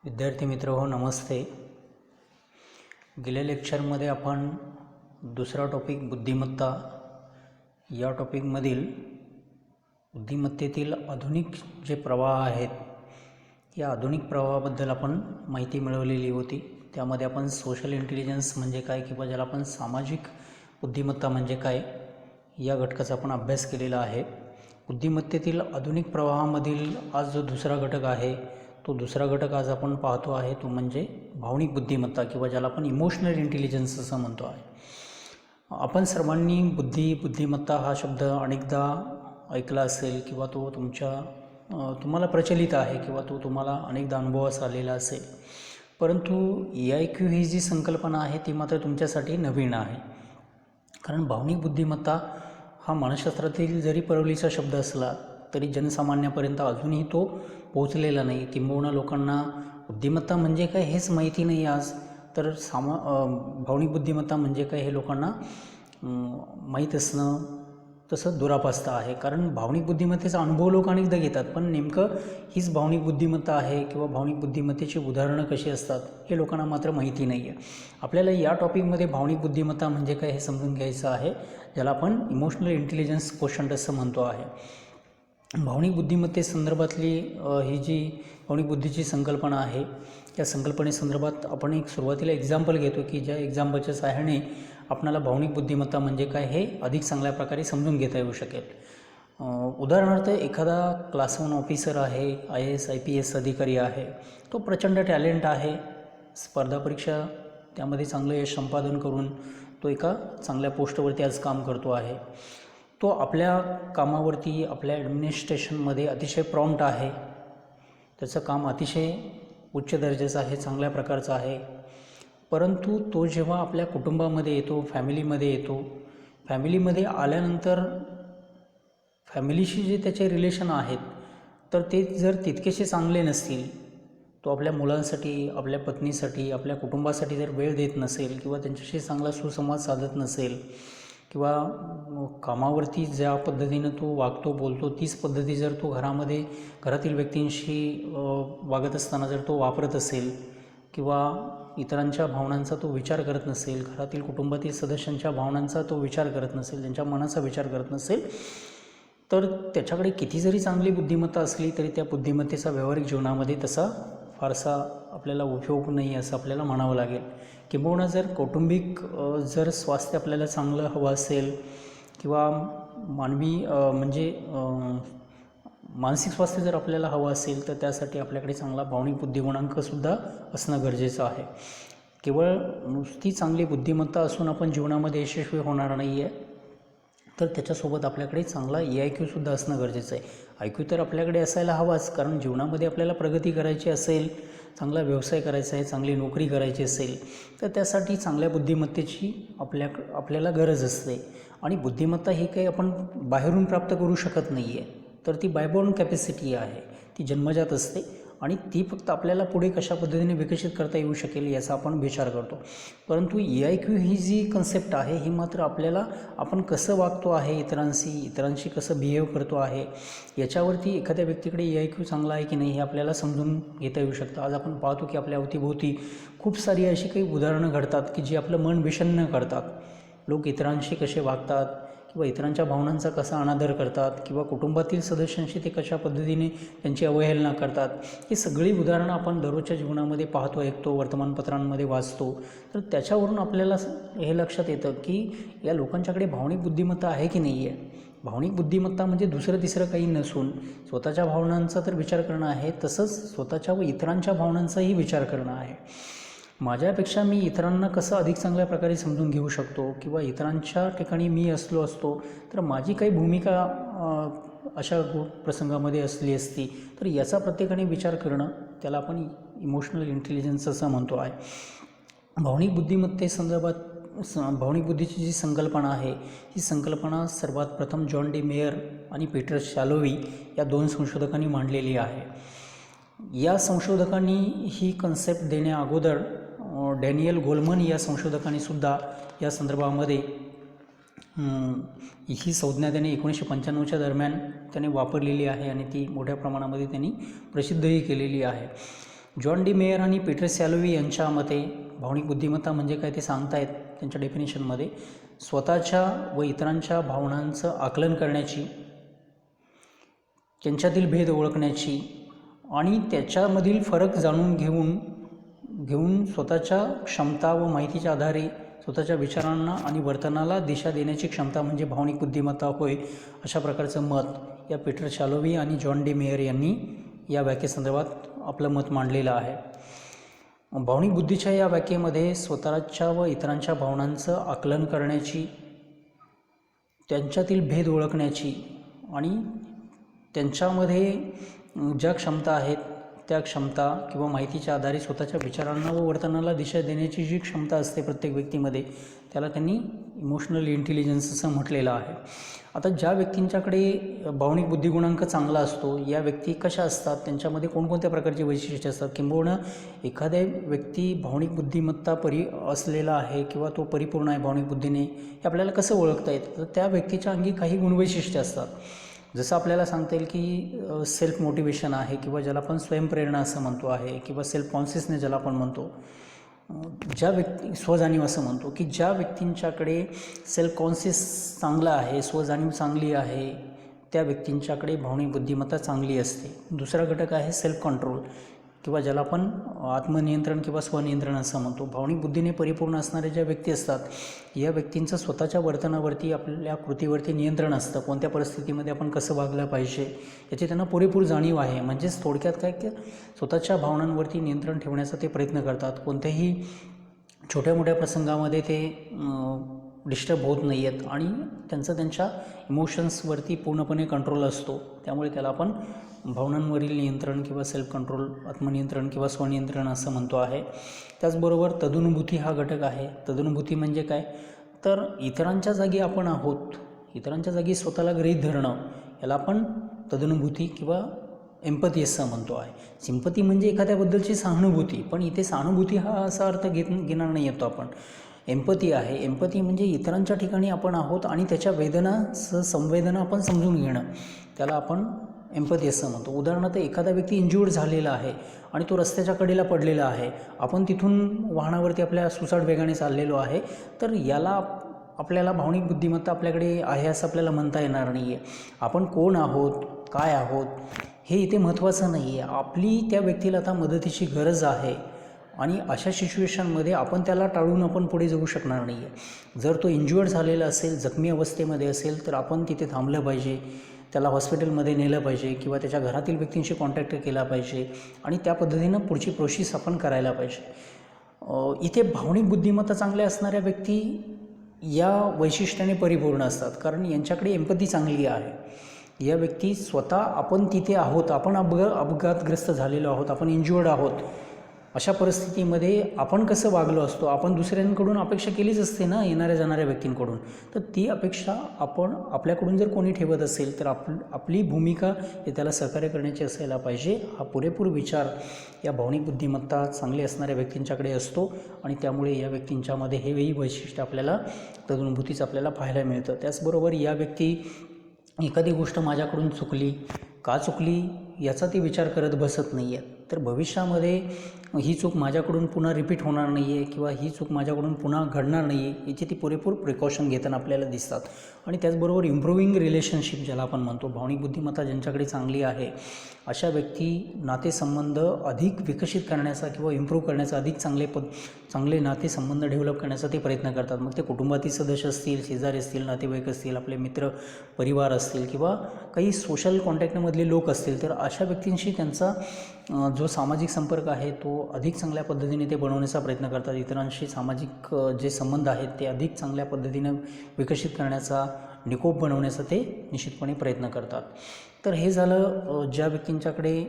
विद्यार्थी मित्र हो, नमस्ते. गेल्या लेक्चरमध्ये आपण दुसरा टॉपिक बुद्धिमत्ता या टॉपिकमधील बुद्धिमत्तेतील आधुनिक जे प्रवाह आहेत या आधुनिक प्रवाहाबद्दल आपण माहिती मिळवलेली होती. त्यामध्ये आपण सोशल इंटेलिजन्स म्हणजे काय किंवा ज्याला आपण सामाजिक बुद्धिमत्ता म्हणजे काय या घटकाचा आपण अभ्यास केलेला आहे. बुद्धिमत्तेतील आधुनिक प्रवाहामधील आज जो दुसरा घटक आहे तो दुसरा घटक आज आपण पाहतो आहे तो म्हणजे भावनिक बुद्धिमत्ता किंवा ज्याला आपण इमोशनल इंटेलिजन्स असं म्हणतो आहे. आपण सर्वांनी बुद्धिमत्ता हा शब्द अनेकदा ऐकला असेल किंवा तो तुम्हाला प्रचलित आहे किंवा तो तुम्हाला अनेकदा अनुभवास आलेला असेल. परंतु EIQ ही जी संकल्पना आहे ती मात्र तुमच्यासाठी नवीन आहे. कारण भावनिक बुद्धिमत्ता हा मानसशास्त्रातील जरी परवलीचा शब्द असला तरी जनसामान्यापर्यंत अजूनही तो पोहोचलेला नाही. किंबहुना लोकांना बुद्धिमत्ता म्हणजे काय हेच माहिती नाही आज. तर भावनिक बुद्धिमत्ता म्हणजे काय हे लोकांना माहीत असणं तसं दुरापास्त आहे. कारण भावनिक बुद्धिमत्तेचा अनुभव लोक अनेकदा घेतात, पण नेमकं हीच भावनिक बुद्धिमत्ता आहे किंवा भावनिक बुद्धिमत्तेची उदाहरणं कशी असतात हे लोकांना मात्र माहिती नाही आहे. आपल्याला या टॉपिकमध्ये भावनिक बुद्धिमत्ता म्हणजे काय हे समजून घ्यायचं आहे, ज्याला आपण इमोशनल इंटेलिजन्स क्वोशंट असं म्हणतो आहे. भावनिक बुद्धिमत्तेसंदर्भातली ही जी भावनिक बुद्धीची संकल्पना आहे या संकल्पनेसंदर्भात आपण एक सुरुवातीला एक्झाम्पल घेतो की ज्या एक्झाम्पलच्या सहाय्याने आपणाला भावनिक बुद्धिमत्ता म्हणजे काय हे अधिक चांगल्या प्रकारे समजून घेता येऊ शकेल. उदाहरणार्थ एखादा क्लास 1 ऑफिसर आहे, IAS IPS अधिकारी आहे, तो प्रचंड टॅलेंट आहे, स्पर्धा परीक्षा त्यामध्ये चांगलं यश संपादन करून तो एका चांगल्या पोस्टवरती आज काम करतो आहे. तो आपल्या कामावरती आपल्या ॲडमिनिस्ट्रेशनमध्ये अतिशय प्रॉम्प्ट आहे. त्याचं काम अतिशय उच्च दर्जाचं आहे, चांगल्या प्रकारचं आहे. परंतु तो जेव्हा आपल्या कुटुंबामध्ये येतो, फॅमिलीमध्ये येतो, फॅमिलीमध्ये आल्यानंतर फॅमिलीशी जे त्याचे रिलेशन आहेत तर ते जर तितकेसे चांगले नसतील, तो आपल्या मुलांसाठी, आपल्या पत्नीसाठी, आपल्या कुटुंबासाठी जर वेळ देत नसेल किंवा त्यांच्याशी चांगला सुसंवाद साधत नसेल किंवा कामावरती ज्या पद्धतीनं तो वागतो बोलतो तीच पद्धती जर तो घरातील व्यक्तींशी वागत असताना जर तो वापरत असेल किंवा इतरांच्या भावनांचा तो विचार करत नसेल, घरातील कुटुंबातील सदस्यांच्या भावनांचा तो विचार करत नसेल, त्यांच्या मनाचा विचार करत नसेल, तर त्याच्याकडे किती जरी चांगली बुद्धिमत्ता असली तरी त्या बुद्धिमत्तेचा व्यावहारिक जीवनामध्ये तसा फारसा आपल्याला उपयोग नाही असं आपल्याला म्हणावं लागेल. किंबहुना जर कौटुंबिक जर स्वास्थ्य आपल्याला चांगलं हवं असेल किंवा मानसिक स्वास्थ्य जर आपल्याला हवं असेल तर त्यासाठी आपल्याकडे चांगला भावनिक बुद्धिगुणांकसुद्धा असणं गरजेचं आहे. केवळ नुसती चांगली बुद्धिमत्ता असून आपण जीवनामध्ये यशस्वी होणार नाही आहे, तर त्याच्यासोबत आपल्याकडे चांगला EIQसुद्धा असणं गरजेचं आहे. IQ तर आपल्याकडे असायला हवाच, कारण जीवनामध्ये आपल्याला प्रगती करायची असेल, चांगला व्यवसाय करायचा आहे, चांगली नोकरी करायची असेल तर त्यासाठी चांगल्या बुद्धिमत्तेची आपल्याला गरज असते. आणि बुद्धिमत्ता ही काही आपण बाहेरून प्राप्त करू शकत नाही आहे, तर ती बायबॉर्न कॅपॅसिटी आहे, ती जन्मजात असते आणि ती फक्त आपल्याला पुढे कशा पद्धतीने विकसित करता येऊ शकेल याचा आपण विचार करतो. परंतु EIQ ही जी कन्सेप्ट आहे ही मात्र आपण कसं वागतो आहे इतरांशी कसं बिहेव करतो आहे याच्यावरती एखाद्या व्यक्तीकडे EIQ चांगला आहे की नाही हे आपल्याला समजून घेता येऊ शकतं. आज आपण पाहतो की आपल्या अवतीभोवती खूप सारी अशी काही उदाहरणं घडतात की जी आपलं मन विषण्ण करतात. लोक इतरांशी कसे वागतात किंवा इतरांच्या भावनांचा कसा अनादर करतात किंवा कुटुंबातील सदस्यांशी ते कशा पद्धतीने त्यांची अवहेलना करतात, ही सगळी उदाहरणं आपण दररोजच्या जीवनामध्ये पाहतो, ऐकतो, वर्तमानपत्रांमध्ये वाचतो. तर त्याच्यावरून आपल्याला हे लक्षात येतं की या लोकांच्याकडे भावनिक बुद्धिमत्ता आहे की नाही आहे. भावनिक बुद्धिमत्ता म्हणजे दुसरं तिसरं काही नसून स्वतःच्या भावनांचा तर विचार करणं आहे, तसंच स्वतःच्या व इतरांच्या भावनांचाही विचार करणं आहे. माझ्यापेक्षा मी इतरांना कसं अधिक चांगल्या प्रकारे समजून घेऊ शकतो किंवा इतरांच्या ठिकाणी मी असतो तर माझी काही भूमिका अशा प्रसंगामध्ये असली असती, तर याचा प्रत्येकाने विचार करणं त्याला आपण इमोशनल इंटेलिजन्स असं म्हणतो आहे. भावनिक बुद्धिमत्तेसंदर्भात भावनिक बुद्धीची जी संकल्पना आहे ही संकल्पना सर्वात प्रथम जॉन डी मेयर आणि पीटर शॅलोवी या 2 संशोधकांनी मांडलेली आहे. या संशोधकांनी ही कन्सेप्ट देण्या अगोदर डॅनियल गोलमन या संशोधकांनीसुद्धा या संदर्भामध्ये ही संज्ञा त्याने 1995च्या दरम्यान त्याने वापरलेली आहे आणि ती मोठ्या प्रमाणामध्ये त्यांनी प्रसिद्धही केलेली आहे. जॉन डी मेयर आणि पीटर सॅलोवी यांच्या मते भावनिक बुद्धिमत्ता म्हणजे काय ते सांगतायत त्यांच्या डेफिनेशनमध्ये, स्वतःच्या व इतरांच्या भावनांचं आकलन करण्याची, त्यांच्यातील भेद ओळखण्याची आणि त्याच्यामधील फरक जाणून घेऊन स्वतःच्या क्षमता व माहितीच्या आधारे स्वतःच्या विचारांना आणि वर्तनाला दिशा देण्याची क्षमता म्हणजे भावनिक बुद्धिमत्ता होय, अशा प्रकारचं मत या पीटर सॅलोवी आणि जॉन डी मेयर यांनी या व्याख्येसंदर्भात आपलं मत मांडलेलं आहे. भावनिक बुद्धीच्या या व्याख्येमध्ये स्वतःच्या व इतरांच्या भावनांचं आकलन करण्याची, त्यांच्यातील भेद ओळखण्याची आणि त्यांच्यामध्ये ज्या क्षमता आहेत त्या क्षमता किंवा माहितीच्या आधारे स्वतःच्या विचारांना व वर्तनाला दिशा देण्याची जी क्षमता असते प्रत्येक व्यक्तीमध्ये, त्याला त्यांनी इमोशनल इंटेलिजन्स असं म्हटलेलं आहे. आता ज्या व्यक्तींच्याकडे भावनिक बुद्धिगुणांक चांगला असतो, या व्यक्ती कशा असतात, त्यांच्यामध्ये कोणकोणत्या प्रकारची वैशिष्ट्ये असतात, किंबहुना एखाद्या व्यक्ती भावनिक बुद्धिमत्ता असलेला आहे किंवा तो परिपूर्ण आहे भावनिक बुद्धीने, हे आपल्याला कसं ओळखता येतं, तर त्या व्यक्तीच्या अंगी काही गुणवैशिष्ट्ये असतात. जसं आपल्याला सांगता येईल की सेल्फ मोटिवेशन आहे किंवा ज्याला आपण स्वयंप्रेरणा असं म्हणतो आहे किंवा सेल्फ कॉन्शियसनेस ज्याला आपण म्हणतो, ज्या व्यक्ती स्वजाणीव असं म्हणतो की ज्या व्यक्तींच्याकडे सेल्फ कॉन्शियस चांगला आहे, स्वजाणीव चांगली आहे, त्या व्यक्तींच्याकडे भावनिक बुद्धिमत्ता चांगली असते. दुसरा घटक आहे सेल्फ कंट्रोल किंवा ज्याला आपण आत्मनियंत्रण किंवा स्वनियंत्रण असं म्हणतो. भावनिक बुद्धीने परिपूर्ण असणाऱ्या ज्या व्यक्ती असतात, या व्यक्तींचं स्वतःच्या वर्तनावरती, आपल्या कृतीवरती नियंत्रण असतं. कोणत्या परिस्थितीमध्ये आपण कसं वागलं पाहिजे याची त्यांना पुरेपूर जाणीव आहे. म्हणजेच थोडक्यात काय की स्वतःच्या भावनांवरती नियंत्रण ठेवण्याचा ते प्रयत्न करतात. कोणत्याही छोट्या मोठ्या प्रसंगामध्ये ते डिस्टर्ब होत नाही आहेत आणि त्यांच्या इमोशन्सवरती पूर्णपणे कंट्रोल असतो. त्यामुळे त्याला आपण भावनांवरील नियंत्रण किंवा सेल्फ कंट्रोल, आत्मनियंत्रण किंवा स्वनियंत्रण असं म्हणतो आहे. त्याचबरोबर तदनुभूती हा घटक आहे. तदनुभूती म्हणजे काय, तर इतरांच्या जागी आपण आहोत, इतरांच्या जागी स्वतःला गृहीत धरणं, याला आपण तदनुभूती किंवा एम्पथी असं म्हणतो आहे. सिंपथी म्हणजे एखाद्याबद्दलची सहानुभूती, पण इथे सहानुभूती हा असा अर्थ घेणार नाही येतो आपण. एम्पथी आहे. एम्पथी म्हणजे इतरांच्या ठिकाणी आपण आहोत आणि त्याच्या संवेदना आपण समजून घेणं, त्याला आपण एम्पथी असं म्हणतो. उदाहरणार्थ एखादा व्यक्ती इंज्युअर्ड झालेला आहे आणि तो रस्त्याच्या कडेला पडलेला आहे, आपण तिथून वाहनावरती आपल्या सुसाट वेगाने चाललेलो आहे, तर याला आपल्याला भावनिक बुद्धिमत्ता आपल्याकडे आहे असं आपल्याला म्हणता येणार नाही आहे. आपण कोण आहोत, काय आहोत, हे इथे महत्त्वाचं नाही आहे. आपली त्या व्यक्तीला आता मदतीची गरज आहे आणि अशा सिच्युएशनमध्ये आपण त्याला टाळून आपण पुढे जाऊ शकणार नाही आहे. जर तो इंज्युअर्ड झालेला असेल, जखमी अवस्थेमध्ये असेल, तर आपण तिथे थांबलं पाहिजे, त्याला हॉस्पिटलमध्ये नेलं पाहिजे किंवा त्याच्या घरातील व्यक्तींशी कॉन्टॅक्ट केला पाहिजे आणि त्या पद्धतीनं पुढची प्रोसेस आपण करायला पाहिजे. इथे भावनिक बुद्धिमत्ता चांगल्या असणाऱ्या व्यक्ती या वैशिष्ट्याने परिपूर्ण असतात, कारण यांच्याकडे एम्पथी चांगली आहे. या व्यक्ती स्वतः आपण तिथे आहोत, आपण अपघातग्रस्त झालेलो आहोत, आपण इंज्युअर्ड आहोत, अशा परिस्थितीमध्ये आपण कसं वागलो असतो, आपण दुसऱ्यांकडून अपेक्षा केलीच असते ना येणाऱ्या जाणाऱ्या व्यक्तींकडून, तर ती अपेक्षा आपण आपल्याकडून जर कोणी ठेवत असेल तर आपली भूमिका हे त्याला सहकार्य करण्याची असायला पाहिजे. हा पुरेपूर विचार या भावनिक बुद्धिमत्ता चांगली असणाऱ्या व्यक्तींच्याकडे असतो आणि त्यामुळे या व्यक्तींच्यामध्ये हेही वैशिष्ट्य आपल्याला तदनुभूतीचं आपल्याला पाहायला मिळतं. त्याचबरोबर या व्यक्ती एखादी गोष्ट माझ्याकडून चुकली, का चुकली याचा ती विचार करत बसत नाही आहे, तर भविष्यामध्ये ही चूक माझ्याकडून पुन्हा रिपीट होणार नाही आहे किंवा ही चूक माझ्याकडून पुन्हा घडणार नाही आहे याची ती पुरेपूर प्रिकॉशन घेताना आपल्याला दिसतात. आणि त्याचबरोबर इम्प्रूव्हिंग रिलेशनशिप ज्याला आपण म्हणतो, भावनिक बुद्धिमत्ता ज्यांच्याकडे चांगली आहे अशा व्यक्ती नातेसंबंध अधिक विकसित करण्याचा किंवा इम्प्रूव्ह करण्याचा, अधिक चांगले नातेसंबंध डेव्हलप करण्याचा ते प्रयत्न करतात. मग ते कुटुंबातील सदस्य असतील, शेजारी असतील, नातेवाईक असतील, आपले मित्र परिवार असतील किंवा काही सोशल कॉन्टॅक्टमधले लोक असतील, तर अशा व्यक्तींशी त्यांचा जो सामाजिक संपर्क आहे तो अधिक चांगल्या पद्धतीने ते बनवण्याचा प्रयत्न करतात. इतरांशी सामाजिक जे संबंध आहेत ते अधिक चांगल्या पद्धतीनं विकसित करण्याचा, निकोप बनवण्याचा ते निश्चितपणे प्रयत्न करतात. तर हे झालं ज्या व्यक्तींच्याकडे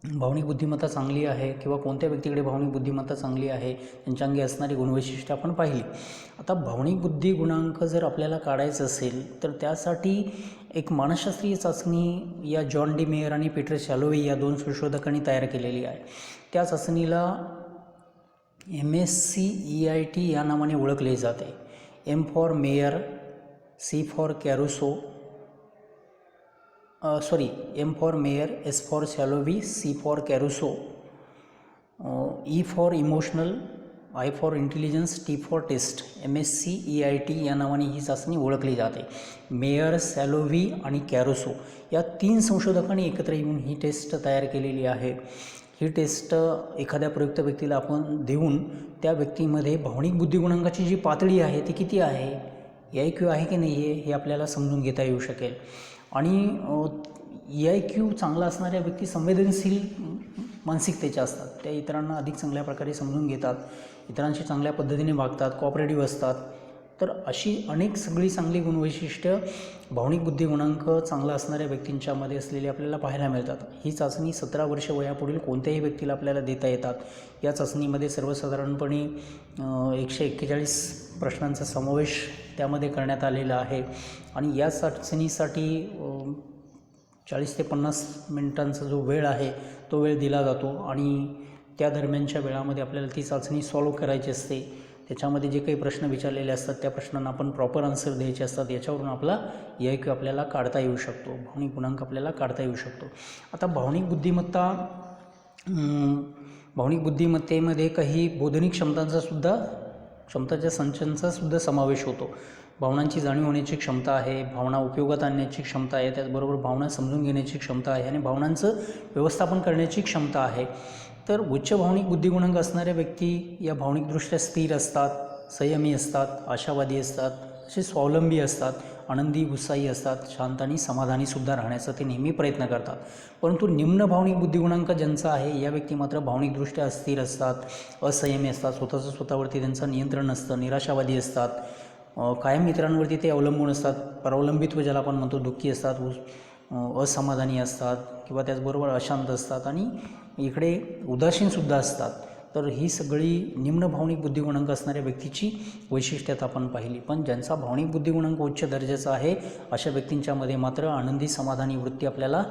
भावनिक बुद्धिमत्ता चांगली आहे किंवा कोणत्या व्यक्तीकडे भावनिक बुद्धिमत्ता चांगली आहे त्यांच्या अंगी असणारी गुणवैशिष्ट्ये आपण पाहिली. आता भावनिक बुद्धी गुणांक जर आपल्याला काढायचं असेल तर त्यासाठी एक मानसशास्त्रीय चाचणी या जॉन डी मेयर आणि पीटर सॅलोवी या दोन संशोधकांनी तयार केलेली आहे. त्या चाचणीला MSCEIT या नावाने ओळखले जाते. M for Mayer, C for Caruso, M for Mayer, S for Salovey, C for Caruso. E for emotional, I for intelligence, T for test, MSc EIT या नावाने ही चाचणी ओळखली जाते. मेयर, सॅलोव्ही आणि कॅरुसो या 3 संशोधकांनी एकत्र येऊन ही टेस्ट तयार केलेली आहे. ही टेस्ट एखाद्या प्रयुक्त व्यक्तीला आपण देऊन त्या व्यक्तीमध्ये भावनिक बुद्धिगुणांकाची जी पातळी आहे ती किती आहे, EIQ आहे की नाही आहे हे आपल्याला समजून घेता येऊ शकेल. आणि EIQ चांगला असणाऱ्या व्यक्ती संवेदनशील मानसिकतेच्या असतात. त्या इतरांना अधिक चांगल्या प्रकारे समजून घेतात, इतरांशी चांगल्या पद्धतीने वागतात, कोऑपरेटिव्ह असतात. तर अशी अनेक सगळी चांगली गुणवैशिष्ट्य भावनिक बुद्धिगुणांक चांगला असणाऱ्या व्यक्तींच्यामध्ये असलेली आपल्याला पाहायला मिळतात. ही चाचणी 17 वर्ष वयापुढील कोणत्याही व्यक्तीला आपल्याला देता येतात. या चाचणीमध्ये सर्वसाधारणपणे 141 प्रश्नांचा समावेश त्यामध्ये करण्यात आलेला आहे. आणि या चाचणीसाठी 40 ते 50 मिनिटांचा जो वेळ आहे तो वेळ दिला जातो. आणि त्या दरम्यानच्या वेळामध्ये आपल्याला ती चाचणी सॉल्व करायची असते. त्याच्यामध्ये जे काही प्रश्न विचारलेले असतात त्या प्रश्नांना आपण प्रॉपर आन्सर द्यायचे असतात. याच्यावरून आपला EIQ आपल्याला काढता येऊ शकतो, भावनिक गुणांक आपल्याला काढता येऊ शकतो. आता भावनिक बुद्धिमत्तेमध्ये काही बोधनिक क्षमताच्या संचांचा सुद्धा समावेश होतो. भावनांची जाणीव होण्याची क्षमता आहे, भावना उपयोगात आणण्याची क्षमता आहे, त्याचबरोबर भावना समजून घेण्याची क्षमता आहे आणि भावनांचं व्यवस्थापन करण्याची क्षमता आहे. तर उच्च भावनिक बुद्धिगुणांक असणाऱ्या व्यक्ती या भावनिकदृष्ट्या स्थिर असतात, संयमी असतात, आशावादी असतात, असे स्वावलंबी असतात, आनंदी उत्साही असतात, शांत आणि समाधानीसुद्धा राहण्याचा ते नेहमी प्रयत्न करतात. परंतु निम्न भावनिक बुद्धिगुणांक ज्यांचा आहे या व्यक्ती मात्र भावनिकदृष्ट्या अस्थिर असतात, असंयमी असतात, स्वतःवरती त्यांचं नियंत्रण नसतं, निराशावादी असतात, कायम इतरांवरती ते अवलंबून असतात, परावलंबित्व ज्याला आपण म्हणतो, दुःखी असतात, असमाधानी असतात किंवा त्याचबरोबर अशांत असतात आणि इकडे उदासीनसुद्धा असतात. तर ही सगळी निम्न भावनिक बुद्धिगुणांक असणाऱ्या व्यक्तीची वैशिष्ट्यात आपण पाहिली. पण ज्यांचा भावनिक बुद्धिगुणांक उच्च दर्जाचा आहे अशा व्यक्तींच्यामध्ये मात्र आनंदी समाधानी वृत्ती आपल्याला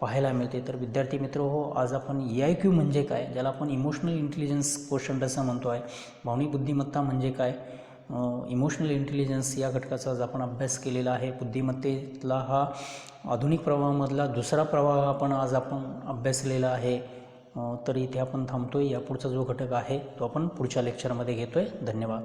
पाहायला मिळते. तर विद्यार्थी मित्र हो, आज आपण EIQ म्हणजे काय, ज्याला आपण इमोशनल इंटेलिजन्स क्वोशंट असं म्हणतो आहे, भावनिक बुद्धिमत्ता म्हणजे काय, इमोशनल इंटेलिजन्स या घटकाचा आज आपण अभ्यास केलेला आहे. बुद्धिमत्तेतला हा आधुनिक प्रवाहामधला दुसरा प्रवाह आपण अभ्यासलेला आहे. तर इथे आपण थांबतो आहे. यापुढचा जो घटक आहे तो आपण पुढच्या लेक्चरमध्ये घेतो आहे. धन्यवाद.